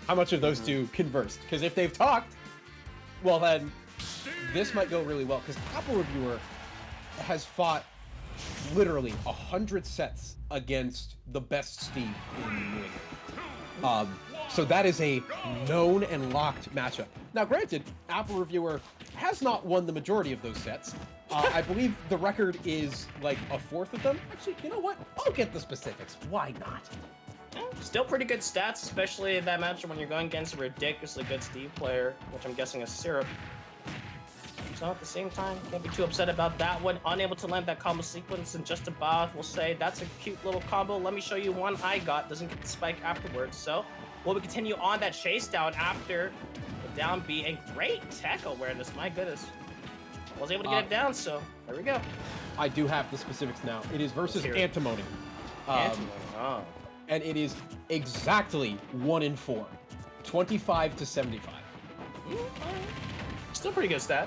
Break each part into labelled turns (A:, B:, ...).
A: how much of those two conversed. Because if they've talked, well then, this might go really well. Because Apple Reviewer has fought literally 100 sets against the best Steve in New England. So that is a known and locked matchup. Now, granted, Apple Reviewer has not won the majority of those sets. I believe the record is like a fourth of them. Actually, you know what? I'll get the specifics. Why not?
B: Still pretty good stats, especially in that matchup when you're going against a ridiculously good Steve player, which I'm guessing is Syrup. So at the same time, can't be too upset about that one. Unable to land that combo sequence, and JustinByleth will say, that's a cute little combo. Let me show you one I got. Doesn't get the spike afterwards. So will we continue on that chase down after the down B? And great tech awareness, my goodness. I was able to get it down, so there we go.
A: I do have the specifics now. It is versus Antimony. And it is exactly 1 in 4. 25 to 75.
B: Still pretty good stats.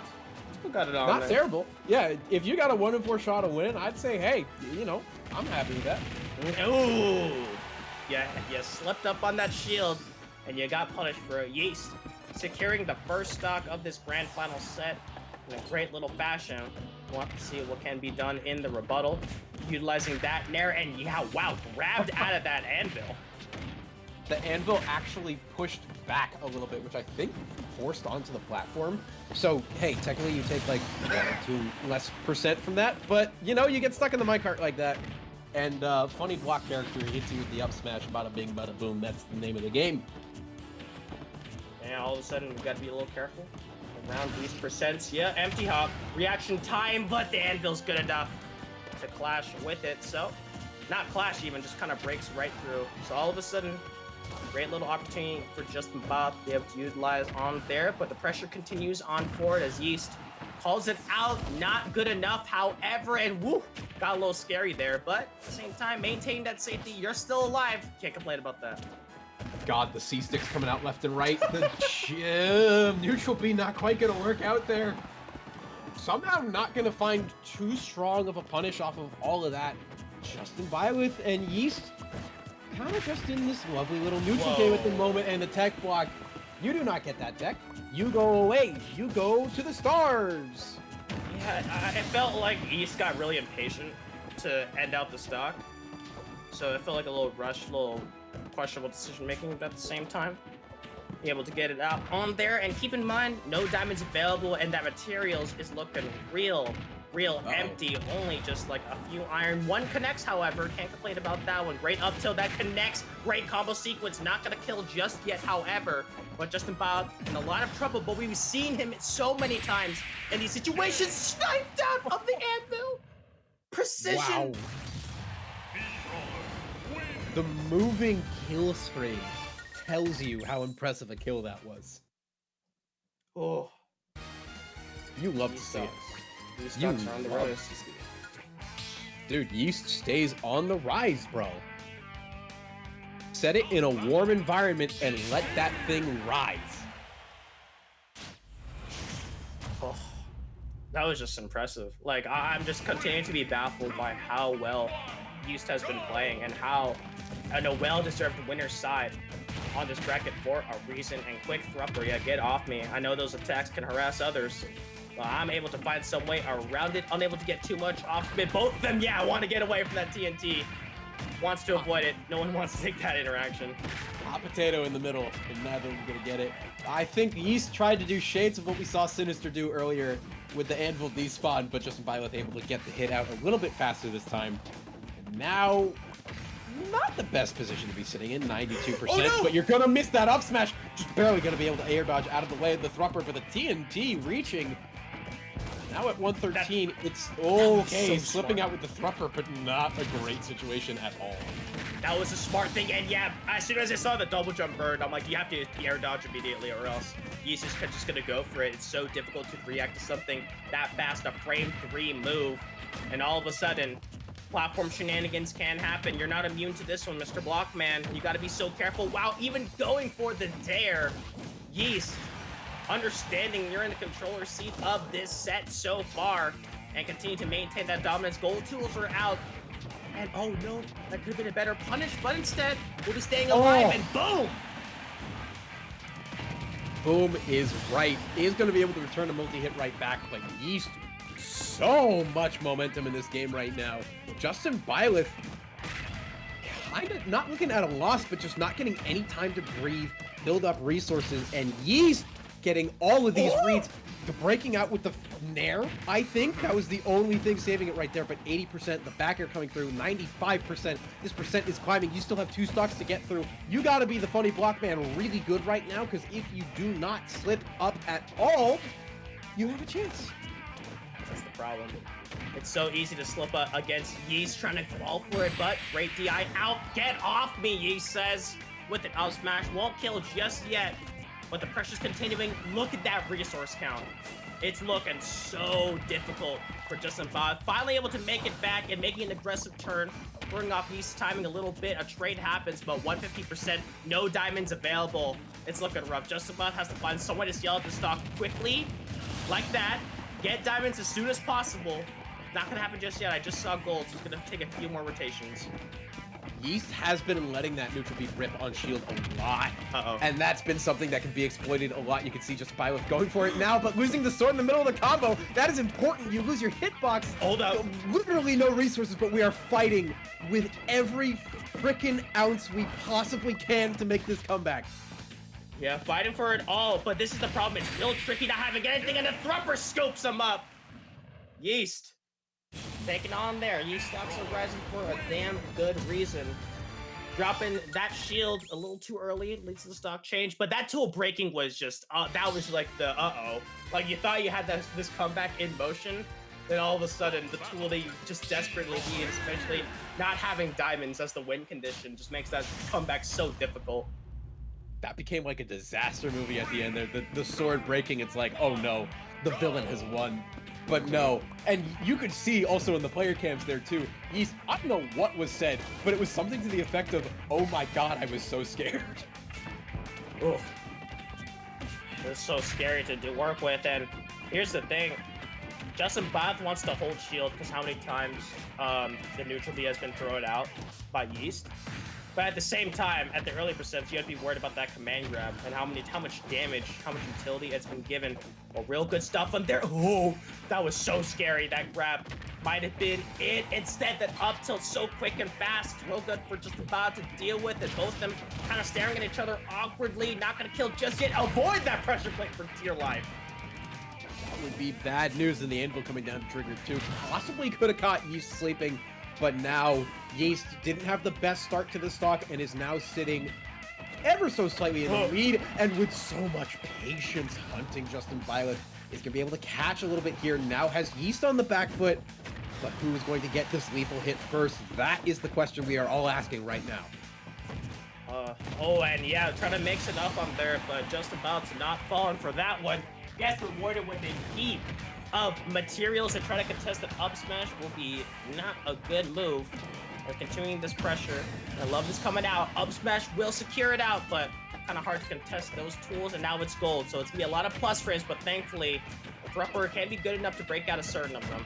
B: Still got it on
A: Not
B: there.
A: terrible. Yeah, if you got a 1 in 4 shot of win, I'd say, hey, you know, I'm happy with that.
B: Ooh. Yeah, you slipped up on that shield, and you got punished for it. Yeast securing the first stock of this grand final set in a great little fashion. We'll have to see what can be done in the rebuttal. Utilizing that Nair, and yeah, wow, grabbed out of that anvil.
A: The anvil actually pushed back a little bit, which I think forced onto the platform. So, hey, technically you take like 2 less % from that, but you know, you get stuck in the minecart like that. And funny block character hits you with the up smash, bada bing, bada boom. That's the name of the game.
B: And all of a sudden, we got to be a little careful around these percents. Yeah, empty hop, reaction time, but the anvil's good enough to clash with it. So, not clash even, just kind of breaks right through. So all of a sudden, great little opportunity for JustinByleth to be able to utilize on there, but the pressure continues on forward as Yeast calls it out. Not good enough, however, and woo, got a little scary there, but at the same time, maintain that safety. You're still alive. Can't complain about that.
A: God, the C-sticks coming out left and right. The neutral B not quite gonna work out there. Somehow not gonna find too strong of a punish off of all of that. JustinByleth and Yeast kind of just in this lovely little neutral game at the moment, and the tech block. You do not get that tech. You go away. You go to the stars.
B: Yeah, I felt like Yeast got really impatient to end out the stock. So it felt like a little rush, a little questionable decision making, but at the same time, be able to get it out on there. And keep in mind, no diamonds available, and that materials is looking real empty. Only just like a few iron. One connects, however. Can't complain about that one. Great up tilt that connects. Great combo sequence. Not gonna kill just yet, however. But JustinByleth in a lot of trouble. But we've seen him so many times in these situations. Sniped out of the anvil. Precision.
A: Wow. The moving kill screen tells you how impressive a kill that was.
B: Oh,
A: You love to see it.
B: Yeast stocks are on the rise.
A: Dude, Yeast stays on the rise, bro. Set it in a warm environment and let that thing rise.
B: Oh, that was just impressive. Like, I'm just continuing to be baffled by how well Yeast has been playing and how on a well-deserved winner's side on this bracket for a reason. And quick thrupper, yeah, get off me. I know those attacks can harass others. I'm able to find some way around it, unable to get too much off of it. Both of them, yeah, want to get away from that TNT. Wants to avoid it. No one wants to take that interaction.
A: Hot potato in the middle, and neither of them gonna get it. I think Yeast tried to do shades of what we saw Sinister do earlier with the Anvil despawn, but JustinByleth able to get the hit out a little bit faster this time. And now, not the best position to be sitting in, 92%,
B: Oh, no!
A: but you're gonna miss that up smash. Just barely gonna be able to air dodge out of the way of the thrupper, but the TNT reaching. Now at 113, it's okay,
B: so
A: slipping
B: smart.
A: out with the thrupper, but not a great situation at all.
B: That was a smart thing, and yeah, as soon as I saw the double jump bird, I'm like, you have to air dodge immediately, or else Yeast is just gonna go for it. It's so difficult to react to something that fast, a frame 3 move, and all of a sudden, platform shenanigans can happen. You're not immune to this one, Mr. Blockman. You gotta be so careful. Wow, even going for the dare, Yeast, understanding you're in the controller seat of this set so far, and continue to maintain that dominance. Gold tools are out. And oh no, that could have been a better punish, but instead, we'll be staying alive, and boom!
A: Boom is right. Is going to be able to return a multi-hit right back, but Yeast, so much momentum in this game right now. JustinByleth kind of not looking at a loss, but just not getting any time to breathe, build up resources, and Yeast getting all of these reads, breaking out with the Nair. I think that was the only thing saving it right there, but 80%, the back air coming through, 95%. This percent is climbing. You still have 2 stocks to get through. You got to be the funny block man really good right now, because if you do not slip up at all, you have a chance.
B: That's the problem. It's so easy to slip up against Yeast trying to fall for it, but great DI out. Get off me, Yeast says. With an up smash, won't kill just yet, but the pressure's continuing. Look at that resource count. It's looking so difficult for JustinByleth. Finally able to make it back and making an aggressive turn, throwing off Yeast's timing a little bit. A trade happens, but 150%, no diamonds available. It's looking rough. JustinByleth has to find some way to scale up the stock quickly, like that. Get diamonds as soon as possible. Not gonna happen just yet. I just saw gold, so it's gonna take a few more rotations.
A: Yeast has been letting that neutral beat rip on shield a lot.
B: Uh-oh.
A: And that's been something that can be exploited a lot. You can see JustinByleth going for it now, but losing the sword in the middle of the combo, that is important. You lose your hitbox.
B: Hold up.
A: Literally no resources, but we are fighting with every freaking ounce we possibly can to make this comeback.
B: Yeah, fighting for it all, but this is the problem. It's real tricky not having anything, and the Thrumper scopes him up. Yeast. Taking on there. Yeast stocks are rising for a damn good reason. Dropping that shield a little too early leads to the stock change, but that tool breaking was just, that was like the uh-oh. Like you thought you had this comeback in motion, then all of a sudden the tool that you just desperately need, especially not having diamonds as the win condition, just makes that comeback so difficult.
A: That became like a disaster movie at the end there. The sword breaking, it's like, oh no, the villain has won. But no, and you could see also in the player cams there too, Yeast, I don't know what was said, but it was something to the effect of, oh my god, I was so scared.
B: Oof. It was so scary to work with, and here's the thing. JustinByleth wants to hold shield because how many times the neutral B has been thrown out by Yeast. But at the same time, at the early percents, you have to be worried about that command grab and how much damage, how much utility it's been given. Well, real good stuff on there. Oh, that was so scary. That grab might have been it. Instead, that up tilt so quick and fast. Real good for JustinByleth to deal with, and both of them kind of staring at each other awkwardly. Not going to kill just yet. Avoid that pressure plate for dear life.
A: That would be bad news, and the anvil coming down to trigger too. Possibly could have caught Yeast sleeping, but now Yeast didn't have the best start to the stock and is now sitting ever so slightly in the lead, and with so much patience hunting JustinByleth is going to be able to catch a little bit here. Now has Yeast on the back foot, but who is going to get this lethal hit first? That is the question we are all asking right now.
B: Oh, and yeah, trying to mix it up on there, but JustinByleth's not falling for that one. Gets rewarded with a heap of materials, and try to contest an up smash will be not a good move. They're continuing this pressure. I love this coming out. Up smash will secure it out, but kind of hard to contest those tools, and now it's gold. So it's gonna be a lot of plus frames, but thankfully, the Thrumper can be good enough to break out a certain of them.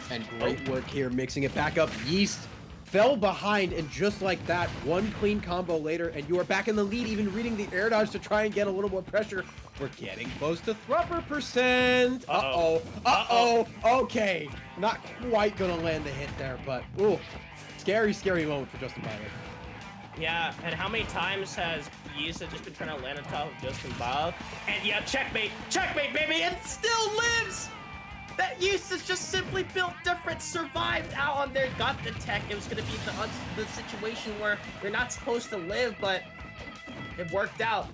A: And great work here, mixing it back up. Yeast fell behind, and just like that, one clean combo later, and you are back in the lead, even reading the air dodge to try and get a little more pressure. We're getting close to Thrumper percent. Uh-oh. Okay. Not quite gonna land the hit there, but ooh, scary, scary moment for JustinByleth.
B: Yeah, and how many times has Yeast just been trying to land on top of JustinByleth? And yeah, checkmate, baby, it still lives! That Yeast is just simply built different, survived out on there, got the tech. It was gonna be the situation where you're not supposed to live, but it worked out.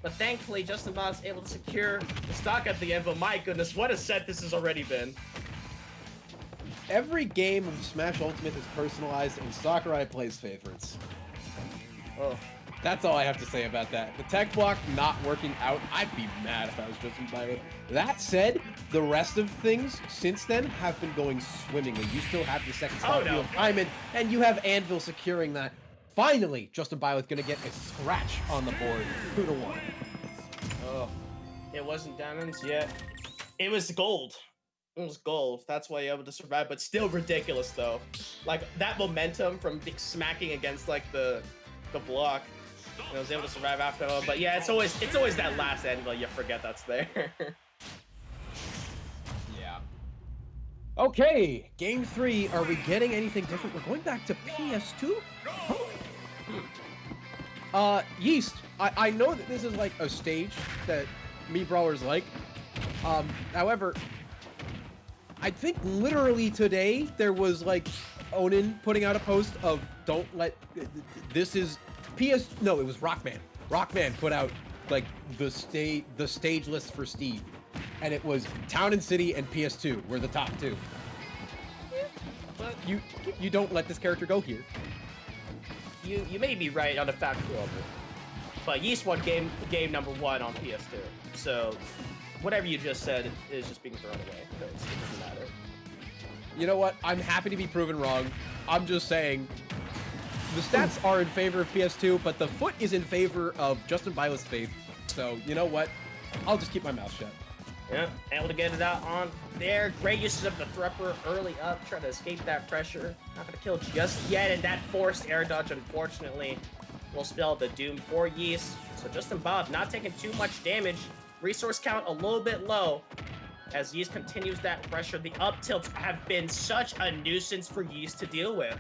B: But thankfully, JustinByleth's able to secure the stock at the end. But my goodness, what a set this has already been.
A: Every game of Smash Ultimate is personalized, and Sakurai plays favorites. Oh, that's all I have to say about that. The tech block not working out, I'd be mad if I was JustinByleth. That said, the rest of things since then have been going swimmingly. You still have the second stock of Hyman, and you have Anvil securing that. Finally, JustinByleth gonna get a scratch on the board. 2-1.
B: Oh, it wasn't diamonds yet. It was gold. It was gold. That's why you're able to survive, but still ridiculous though. Like that momentum from smacking against like the block I was able to survive after all, but yeah, it's always that last anvil you forget that's there.
A: Yeah. Okay, game 3. Are we getting anything different? We're going back to PS2? Huh? Yeast, I know that this is like a stage that me brawlers like. However, I think literally today there was like Onin putting out a post of don't let this is no, it was Rockman. Rockman put out like the stage list for Steve, and it was Town and City and PS2 were the top 2.
B: But
A: You don't let this character go here.
B: you may be right on the factual of it, but Yeast won game number 1 on PS2, so whatever you just said is just being thrown away because it doesn't matter.
A: You know what? I'm happy to be proven wrong. I'm just saying the stats are in favor of PS2, but the foot is in favor of JustinByleth's faith. So, you know what? I'll just keep my mouth shut.
B: Yeah, able to get it out on there. Great usage of the Thrupper early up, trying to escape that pressure. Not gonna kill just yet, and that forced air dodge, unfortunately, will spell the doom for Yeast. So JustinByleth not taking too much damage. Resource count a little bit low. As Yeast continues that pressure, the up tilts have been such a nuisance for Yeast to deal with.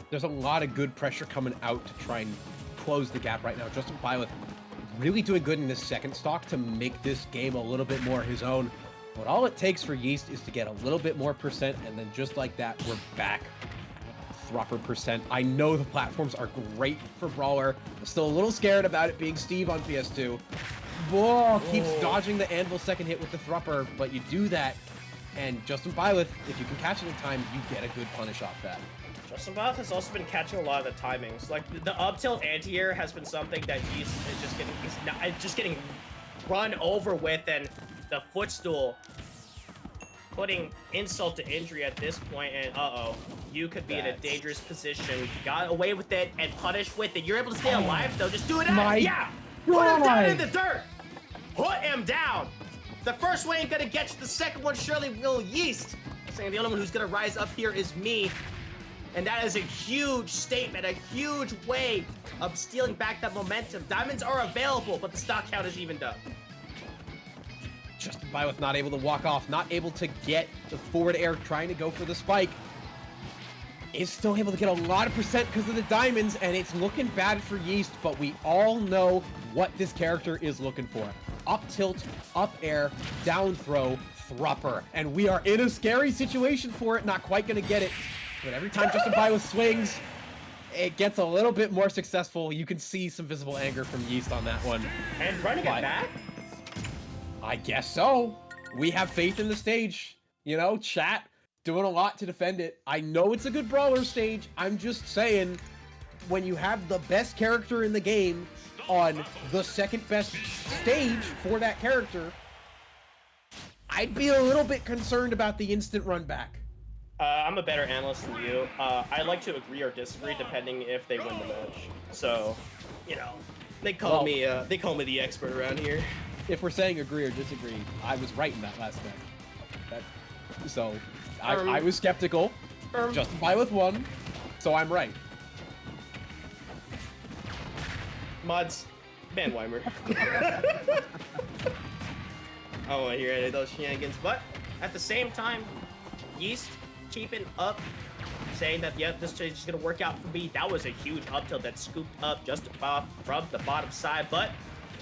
A: There's a lot of good pressure coming out to try and close the gap right now. JustinByleth really doing good in this second stock to make this game a little bit more his own. But all it takes for Yeast is to get a little bit more percent, and then just like that, we're back. Thrupper percent. I know the platforms are great for Brawler. I'm still a little scared about it being Steve on PS2. Whoa, keeps dodging the anvil second hit with the Thrupper, but you do that, and JustinByleth, if you can catch it in time, you get a good punish off that.
B: JustinByleth has also been catching a lot of the timings. Like the up tilt anti-air has been something that Yeast is just getting run over with, and the footstool putting insult to injury at this point, and you could be in a dangerous position. Got away with it and punished with it. You're able to stay alive though. Just do it out. Yeah. Put him down in the dirt. Put him down. The first one ain't gonna get you. The second one surely will. Yeast saying the only one who's gonna rise up here is me. And that is a huge statement, a huge way of stealing back that momentum. Diamonds are available, but the stock count is evened up.
A: JustinByleth not able to walk off, not able to get the forward air, trying to go for the spike. Is still able to get a lot of percent because of the diamonds, and it's looking bad for Yeast, but we all know what this character is looking for. Up tilt, up air, down throw, Thrupper. And we are in a scary situation for it, not quite gonna get it. But every time JustinByleth swings, it gets a little bit more successful. You can see some visible anger from Yeast on that one.
B: And running it back?
A: I guess so. We have faith in the stage. You know, chat doing a lot to defend it. I know it's a good Brawler stage. I'm just saying, when you have the best character in the game on the second best stage for that character, I'd be a little bit concerned about the instant run back.
B: I'm a better analyst than you. I like to agree or disagree depending if they win the match. So, you know, they call me the expert around here.
A: If we're saying agree or disagree, I was right in that last match. So, I was skeptical. JustinByleth won, so I'm right.
B: Mods, ban Weimer. I don't want to hear any of those shenanigans, but at the same time, Yeast keeping up, saying that, yeah, this stage is going to work out for me. That was a huge up tilt that scooped up JustinByleth from the bottom side, but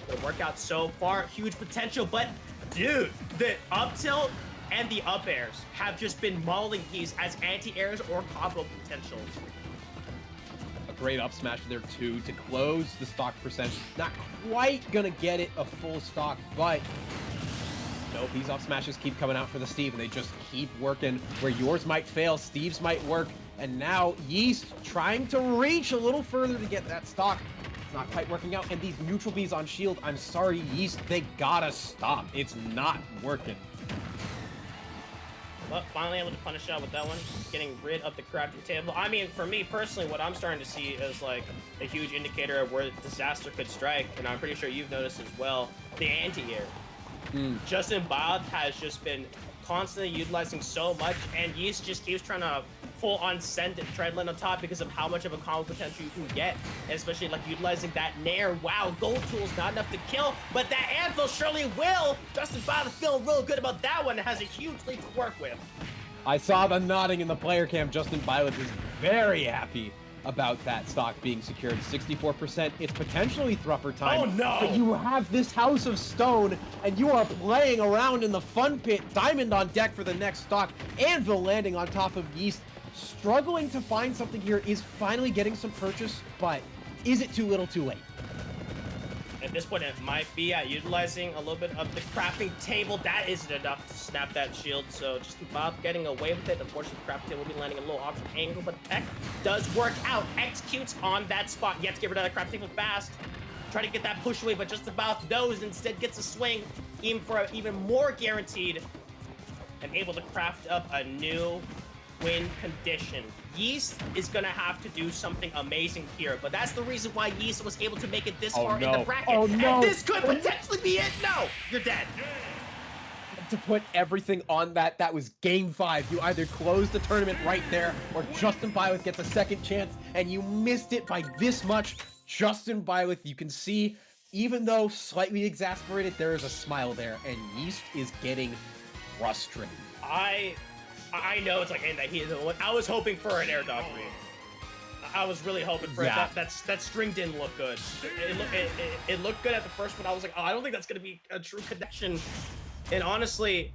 B: it'll work out so far. Huge potential, but dude, the up tilt and the up airs have just been mauling Yeast as anti-airs or combo potentials.
A: A great up smash there too to close the stock percent. Not quite gonna get it a full stock, but nope, these up smashes keep coming out for the Steve, and they just keep working. Where yours might fail, Steve's might work. And now Yeast trying to reach a little further to get that stock. It's not quite working out. And these neutral bees on shield, I'm sorry, Yeast, they gotta stop. It's not working.
B: But finally able to punish out with that one, getting rid of the crafting table. I mean, for me personally, what I'm starting to see is like a huge indicator of where disaster could strike, and I'm pretty sure you've noticed as well, the anti-air. JustinByleth has just been constantly utilizing so much, and Yeast just keeps trying to full-on send Treadland on top because of how much of a combo potential you can get, and especially like utilizing that Nair. Wow, Gold Tool's not enough to kill, but that Anvil surely will. JustinByleth feeling real good about that one. It has a huge lead to work with.
A: I saw the nodding in the player cam. JustinByleth is very happy about that stock being secured. 64%. It's potentially Thrupper time.
B: Oh no!
A: But you have this House of Stone, and you are playing around in the fun pit. Diamond on deck for the next stock. Anvil landing on top of Yeast. Struggling to find something here, is finally getting some purchase, but is it too little too late?
B: At this point, it might be utilizing a little bit of the crafting table. That isn't enough to snap that shield, so just about getting away with it. Unfortunately, the crafting table will be landing a little off the angle, but tech does work out. Executes on that spot. You have to get rid of that crafting table fast. Try to get that push away, but just about knows, instead gets a swing, even for even more guaranteed, and able to craft up a new win condition. Yeast is gonna have to do something amazing here, but that's the reason why Yeast was able to make it this far in the bracket.
A: Oh no!
B: And this could potentially be it. No, you're dead.
A: To put everything on that was game 5. You either close the tournament right there, or JustinByleth gets a second chance, and you missed it by this much. JustinByleth, you can see, even though slightly exasperated, there is a smile there, and Yeast is getting frustrated.
B: I know it's like in that he is the one. I was hoping for an air dodge read. I was really hoping for it. That string didn't look good. It looked good at the first one. I was like, oh, I don't think that's gonna be a true connection. And honestly,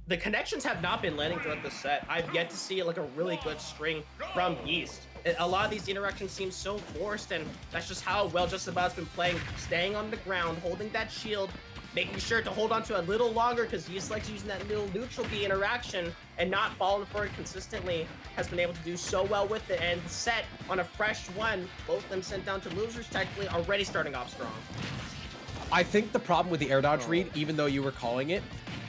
B: the connections have not been landing throughout the set. I've yet to see like a really good string from Yeast. A lot of these interactions seem so forced, and that's just how well JustinByleth's been playing, staying on the ground, holding that shield, making sure to hold on to it a little longer because Yeast likes using that little neutral B interaction and not falling for it consistently. Has been able to do so well with it, and the set on a fresh one, both of them sent down to losers technically, already starting off strong.
A: I think the problem with the air dodge read, even though you were calling it,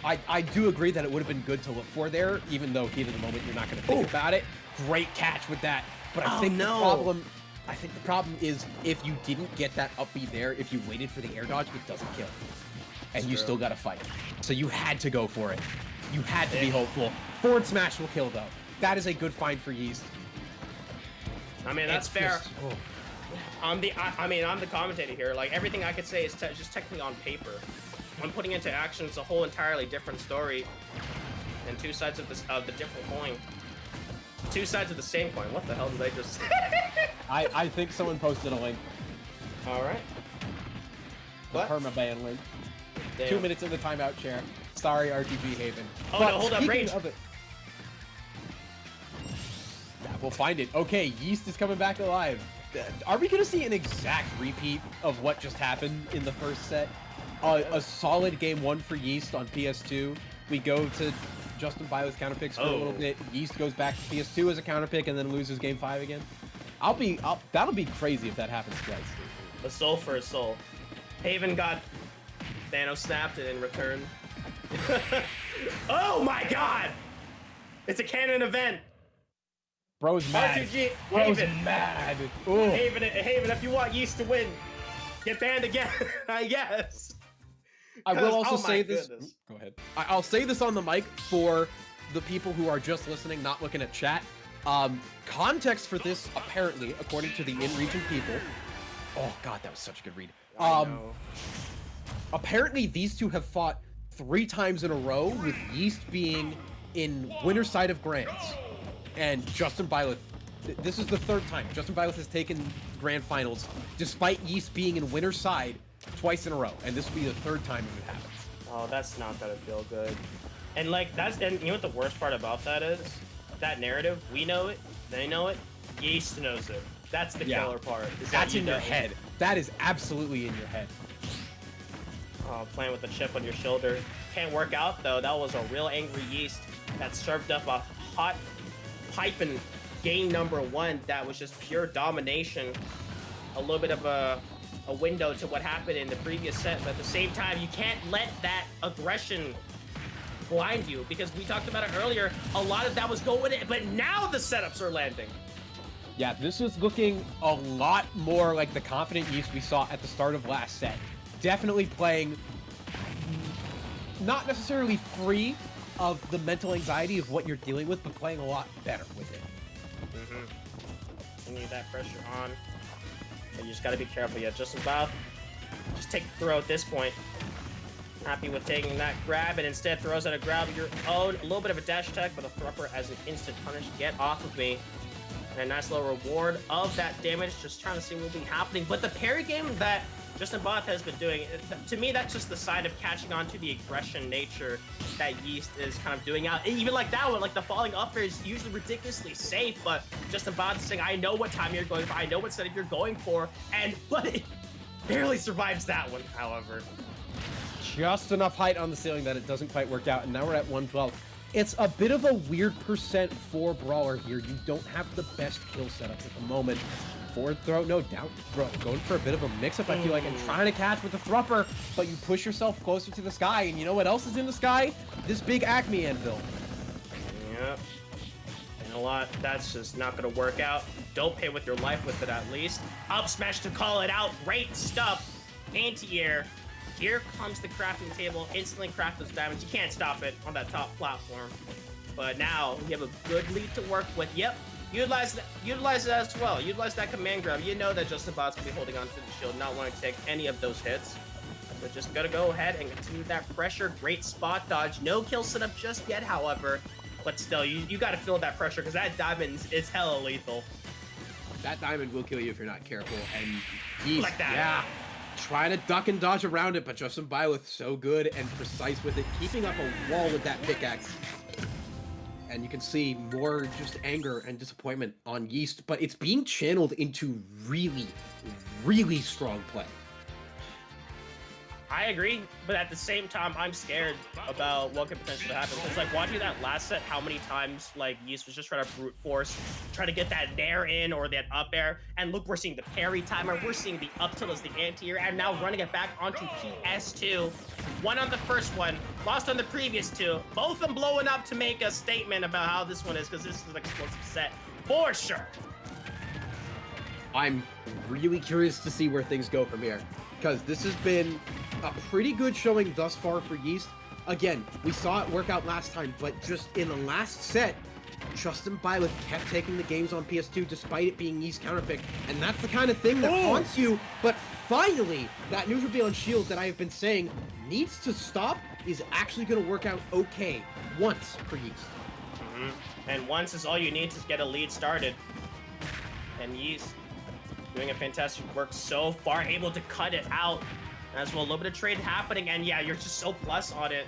A: I do agree that it would have been good to look for there, even though heat of the moment you're not going to think about it. Great catch with that. But I think the problem is if you didn't get that up B there, if you waited for the air dodge, it doesn't kill. And you still gotta fight. So you had to go for it. You had to be hopeful. Forward smash will kill though. That is a good find for Yeast.
B: I mean, that's fair. I'm the commentator here. Like, everything I could say is just technically on paper. When putting into action, it's a whole entirely different story. And two sides of the different coin. Two sides of the same coin. What the hell did I just say?
A: I think someone posted a link.
B: All right.
A: The permaban link.
B: Damn.
A: 2 minutes in the timeout chair. Sorry, RTG Haven.
B: Oh, but no, hold up, Rage.
A: Yeah, we'll find it. Okay, Yeast is coming back alive. Are we going to see an exact repeat of what just happened in the first set? A solid game 1 for Yeast on PS2. We go to JustinByleth's counter picks for a little bit. Yeast goes back to PS2 as a counter pick and then loses game 5 again. That'll be crazy if that happens twice.
B: A soul for a soul. Haven got Thanos snapped in return. Oh my god! It's a canon event.
A: Bro's mad.
B: R2G,
A: Bro's
B: Haven.
A: mad.
B: Haven, if you want Yeast to win, get banned again, I guess.
A: I will also say
B: this.
A: this. Go ahead. I'll say this on the mic for the people who are just listening, not looking at chat. Context for this, apparently, according to the in-region people. Oh god, that was such a good read.
B: I know.
A: Apparently, these two have fought 3 times in a row, with Yeast being in winner's side of Grands. And JustinByleth, this is the 3rd time. JustinByleth has taken Grand Finals, despite Yeast being in winner's side twice in a row. And this will be the 3rd time if it happens.
B: Oh, that's not gonna feel good. And like, and you know what the worst part about that is? That narrative, we know it, they know it, Yeast knows it. That's the killer part.
A: That's in your head. That is absolutely in your head.
B: Oh, playing with the chip on your shoulder. Can't work out though. That was a real angry Yeast that served up a hot piping game number 1 that was just pure domination. A little bit of a window to what happened in the previous set, but at the same time, you can't let that aggression blind you, because we talked about it earlier. A lot of that was going in, but now the setups are landing.
A: Yeah, this is looking a lot more like the confident Yeast we saw at the start of last set. Definitely playing not necessarily free, of the mental anxiety of what you're dealing with, but playing a lot better with it.
B: You need that pressure on. But you just gotta be careful. Yeah, JustinByleth, just take the throw at this point. Happy with taking that grab, and instead throws out a grab of your own. A little bit of a dash attack, but a thropper as an instant punish. Get off of me. And a nice little reward of that damage. Just trying to see what will be happening. But the parry game that JustinByleth has been doing, to me, that's just the sign of catching on to the aggression nature that Yeast is kind of doing out. Even like that one, like the falling up air is usually ridiculously safe, but JustinByleth is saying, I know what time you're going for, I know what setup you're going for, but it barely survives that one, however.
A: Just enough height on the ceiling that it doesn't quite work out, and now we're at 112. It's a bit of a weird percent for Brawler here. You don't have the best kill setups at the moment. Forward throw, no doubt, bro. Going for a bit of a mix-up, I feel like, and trying to catch with the thropper, but you push yourself closer to the sky, and you know what else is in the sky? This big Acme anvil.
B: Yep. And a lot, that's just not gonna work out. Don't pay with your life with it, at least. Up smash to call it out. Great stuff. Anti-air. Here comes the crafting table. Instantly craft those diamonds. You can't stop it on that top platform. But now you have a good lead to work with. Yep. Utilize that as well. Utilize that command grab. You know that JustinByleth's gonna be holding on to the shield, not wanting to take any of those hits. But just gotta go ahead and continue that pressure. Great spot dodge. No kill setup just yet, however. But still, you gotta feel that pressure because that diamond is hella lethal.
A: That diamond will kill you if you're not careful. And he's
B: like that.
A: Yeah. Trying to duck and dodge around it, but JustinByleth so good and precise with it, keeping up a wall with that pickaxe. And you can see more just anger and disappointment on Yeast, but it's being channeled into really, really strong play.
B: I agree, but at the same time, I'm scared about what could potentially happen. It's like watching that last set, how many times like Yeast was just trying to brute force, try to get that nair in or that up air. And look, we're seeing the parry timer, we're seeing the up tilt as the anti-air, and now running it back onto PS2. One on the first one, lost on the previous two. Both of them blowing up to make a statement about how this one is, because this is an explosive set for sure.
A: I'm really curious to see where things go from here, because this has been a pretty good showing thus far for Yeast. Again, we saw it work out last time, but just in the last set, JustinByleth kept taking the games on PS2 despite it being Yeast counterpick, and that's the kind of thing that haunts you. But finally, that neutral beyond shield that I have been saying needs to stop is actually going to work out okay once for Yeast.
B: And once is all you need to get a lead started. And Yeast doing a fantastic work so far, able to cut it out. As well, a little bit of trade happening, and yeah, you're just so plus on it.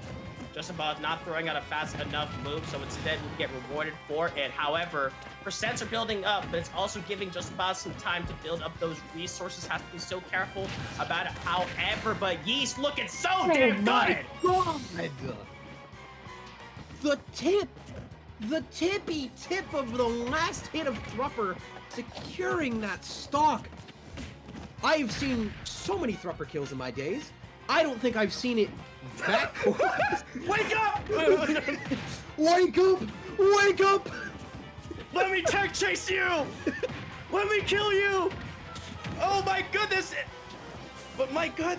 B: JustinByleth not throwing out a fast enough move, so instead we get rewarded for it. However, percents are building up, but it's also giving JustinByleth some time to build up those resources. Has to be so careful about it. However, but Yeast looking so damn good.
A: God. The tippy tip of the last hit of Thrupper securing that stock. I've seen so many Thrupper kills in my days. I don't think I've seen it that close.
B: Wake up!
A: Wake up! Wake up!
B: Let me tech chase you! Let me kill you! Oh my goodness! But my god,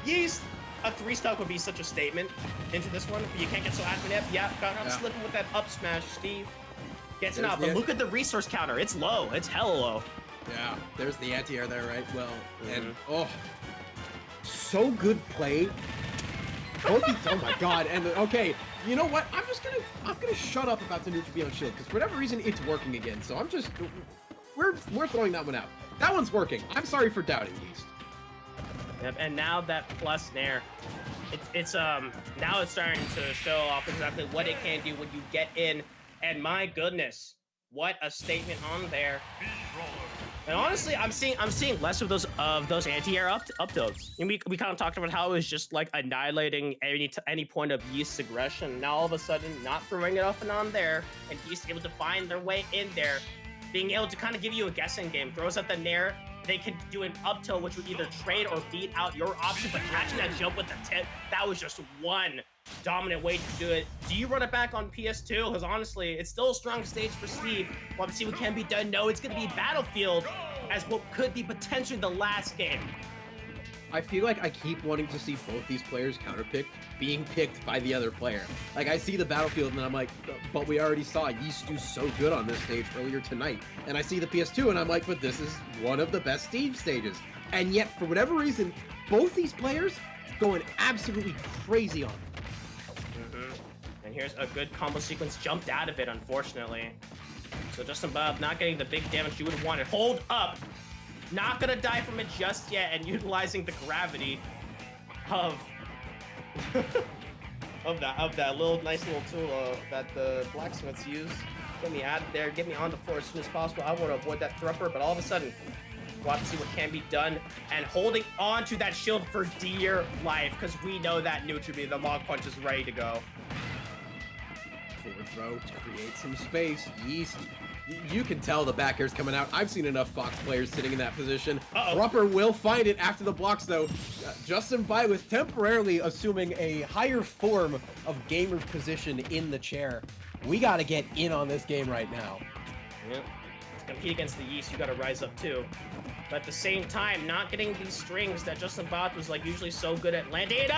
B: Yeast, a 3-stock would be such a statement into this one. But you can't get so admin. Yeah, got him slipping with that up smash, Steve. Gets it out, but look at the resource counter. It's low. It's hella low.
A: Yeah, there's the anti-air there, right? Well, and so good play. Oh my god! And okay, you know what? I'm gonna shut up about the neutral beyond shield because for whatever reason it's working again. So we're throwing that one out. That one's working. I'm sorry for doubting Yeast.
B: Yep, and now that plus nair, it's now it's starting to show off exactly what it can do when you get in. And my goodness, what a statement on there. And honestly, I'm seeing less of those anti-air up tilts. And we kind of talked about how it was just like annihilating any point of Yeast's aggression. Now all of a sudden, not throwing it up and on there, and Yeast able to find their way in there, being able to kind of give you a guessing game. Throws at the nair, they could do an up tilt, which would either trade or beat out your option. But catching that jump with the tip, that was just one dominant way to do it. Do you run it back on PS2? Because honestly, it's still a strong stage for Steve. Want to see what can be done? No, it's going to be Battlefield as what could be potentially the last game.
A: I feel like I keep wanting to see both these players counterpicked being picked by the other player. Like, I see the battlefield and I'm like, but we already saw Yeast do so good on this stage earlier tonight. And I see the PS2 and I'm like, but this is one of the best Steve stages. And yet, for whatever reason, both these players going absolutely crazy on it.
B: And here's a good combo sequence, jumped out of it, unfortunately. So JustinByleth not getting the big damage you would have wanted. Hold up! Not gonna die from it just yet, and utilizing the gravity of of that little nice little tool that the blacksmiths use. Get me out of there, get me on the floor as soon as possible. I want to avoid that thrupper, but all of a sudden, we'll have to see what can be done. And holding on to that shield for dear life, because we know that neutral B, the log punch is ready to go.
A: Forward throw to create some space. Yeast, you can tell the back air's coming out. I've seen enough Fox players sitting in that position. Thrupper will find it after the blocks, though. JustinByleth temporarily assuming a higher form of gamer's position in the chair. We got to get in on this game right now.
B: Yep. To compete against the Yeast, you got to rise up too. But at the same time, not getting these strings that JustinByleth was like usually so good at landing.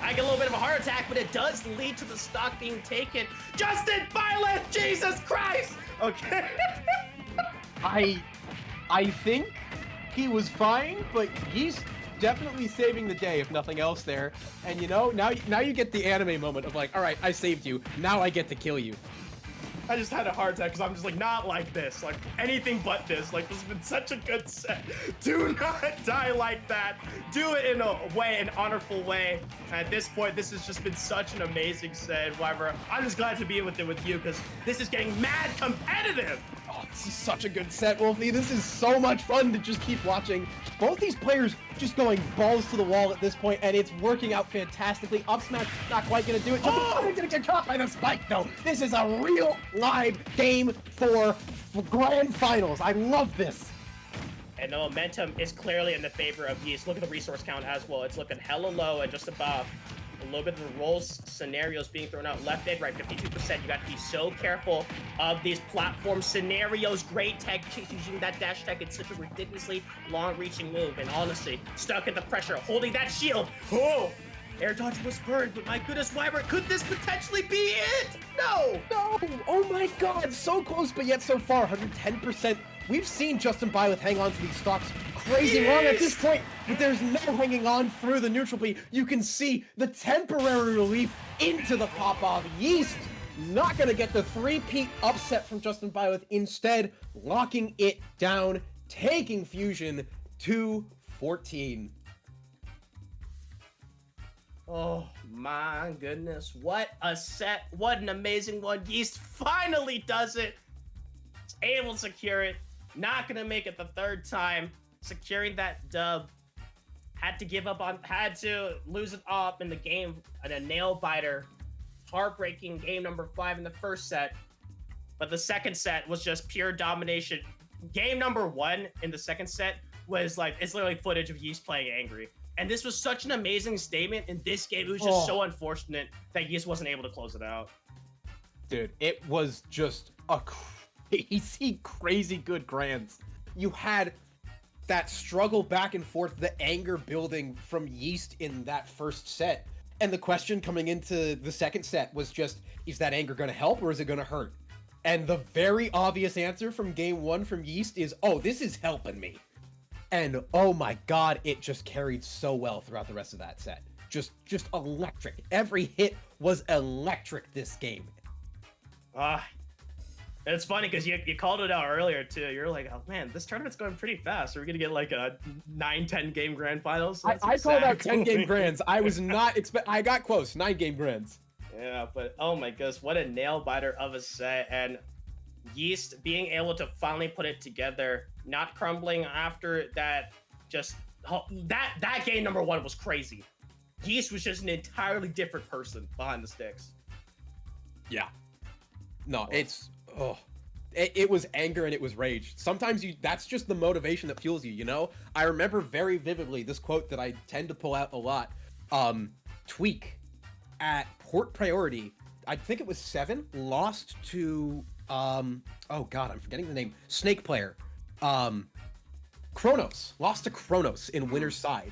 B: I get a little bit of a heart attack, but it does lead to the stock being taken. JustinByleth, Jesus Christ! Okay.
A: I think he was fine, but Yeast definitely saving the day, if nothing else there. And you know, now you get the anime moment of like, all right, I saved you. Now I get to kill you.
B: I just had a heart attack because I'm just like, not like this, like anything but this. Like, this has been such a good set. Do not die like that. Do it in a way, an honorful way. At this point, this has just been such an amazing set. However, I'm just glad to be with it with you because this is getting mad competitive.
A: Oh, this is such a good set, Wolfie. This is so much fun to just keep watching. Both these players just going balls to the wall at this point, and it's working out fantastically. Up smash, not quite gonna do it. JustinByleth gonna get caught by the spike, though. This is a real live game for grand finals. I love this.
B: And the momentum is clearly in the favor of Yeast. Look at the resource count as well. It's looking hella low and just above. A little bit of the rolls scenarios being thrown out left and right, 52%. You got to be so careful of these platform scenarios. Great tech, using that dash tech. It's such a ridiculously long-reaching move. And honestly, stuck at the pressure, holding that shield. Oh! Air dodge was burned, but my goodness, Wyvern, could this potentially be it? No!
A: No! Oh my god, so close, but yet so far, 110%. We've seen JustinByleth hang on to these stocks crazy long at this point, but there's no hanging on through the neutral B. You can see the temporary relief into the pop-off. Yeast not gonna get the three-peat upset from JustinByleth, instead locking it down, taking Fusion to 14.
B: Oh my goodness, what a set, what an amazing one. Yeast finally does it. Is able to secure it. Not gonna make it the third time. Securing that dub. Had to give up on, had to lose it up in the game in a nail biter. Heartbreaking game number 5 in the first set. But the second set was just pure domination. Game number 1 in the second set was like, it's literally footage of Yeast playing angry. And this was such an amazing statement in this game. It was just so unfortunate that Yeast wasn't able to close it out.
A: Dude, it was just a crazy good grands. You had that struggle back and forth, the anger building from Yeast in that first set. And the question coming into the second set was just, is that anger going to help or is it going to hurt? And the very obvious answer from game 1 from Yeast is, oh, this is helping me. And oh my god, it just carried so well throughout the rest of that set. Just electric. Every hit was electric this game.
B: And it's funny because you called it out earlier too. You're like, oh man, this tournament's going pretty fast. Are we gonna get like a 9-10 game grand finals?
A: I called out 10 game grands. I was not I got close. 9 game grands.
B: Yeah, but oh my goodness, what a nail biter of a set. And Yeast being able to finally put it together, not crumbling after that. Just that game number 1 was crazy. Yeast was just an entirely different person behind the sticks.
A: Yeah. No, it was anger and it was rage. Sometimes that's just the motivation that fuels you, you know? I remember very vividly this quote that I tend to pull out a lot. Tweak at Port Priority, I think it was 7, lost to oh god, I'm forgetting the name. Snake player. Kronos. Lost to Kronos in winner's side.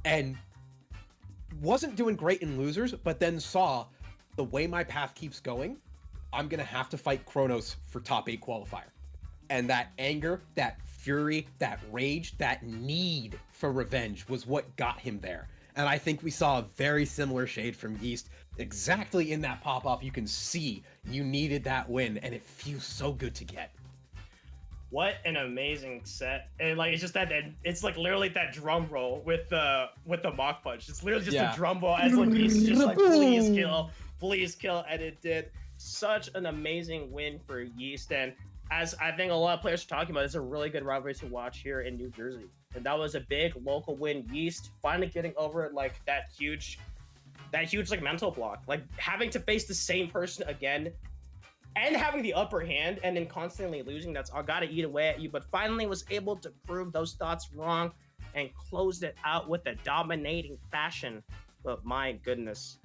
A: and wasn't doing great in losers, but then saw the way my path keeps going, I'm gonna have to fight Kronos for top 8 qualifier. And that anger, that fury, that rage, that need for revenge was what got him there. And I think we saw a very similar shade from Yeast. Exactly in that pop-off, you can see you needed that win, and it feels so good to get.
B: What an amazing set. And like it's just that it's like literally that drum roll with the mock punch. It's literally just a drum roll as like Yeast just like please kill, and it did. Such an amazing win for Yeast, and as I think a lot of players are talking about, it's a really good rivalry to watch here in New Jersey. And that was a big local win. Yeast finally getting over like that huge like mental block, like having to face the same person again and having the upper hand and then constantly losing. That's all gotta eat away at you, but finally was able to prove those thoughts wrong and closed it out with a dominating fashion. But my goodness,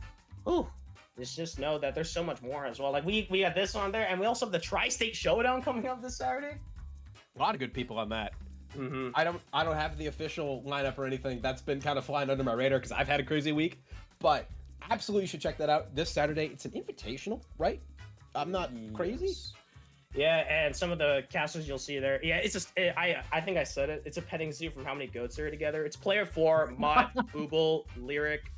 B: just know that there's so much more as well. Like we got this on there, and we also have the Tri-State Showdown coming up this Saturday.
A: A lot of good people on that. I don't have the official lineup or anything. That's been kind of flying under my radar because I've had a crazy week. But absolutely, you should check that out this Saturday. It's an invitational, right? I'm not crazy.
B: Yeah, and some of the casters you'll see there. Yeah, it's just I think I said it. It's a petting zoo from how many goats are together. It's player 4, Mott, Booble, Lyric,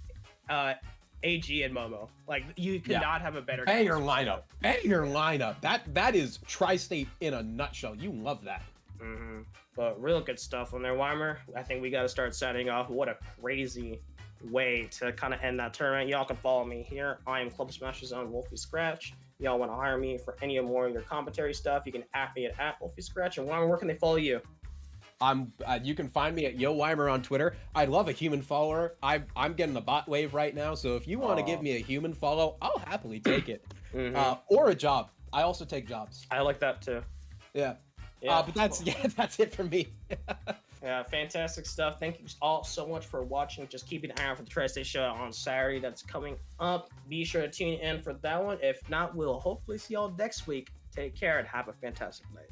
B: AG, and Momo. Like you could not have a better
A: banger lineup. Banger lineup. That is Tri-State in a nutshell. You love that.
B: But real good stuff on there, Weimer. I think we got to start setting off. What a crazy way to kind of end that tournament. Y'all can follow me here. I am Club Smasher's own Wolfie Scratch. Y'all want to hire me for any more of your commentary stuff, you can at me at Wolfie Scratch. And Weimer, where can they follow you?
A: You can find me at Yo Weimer on Twitter. I love a human follower. I'm getting a bot wave right now, so if you want to give me a human follow, I'll happily take it. Or a job. I also take jobs.
B: I like that too.
A: Yeah. But that's it for me.
B: Yeah, fantastic stuff. Thank you all so much for watching. Just keep an eye out for the Tri-State Show on Saturday. That's coming up. Be sure to tune in for that one. If not, we'll hopefully see y'all next week. Take care and have a fantastic night.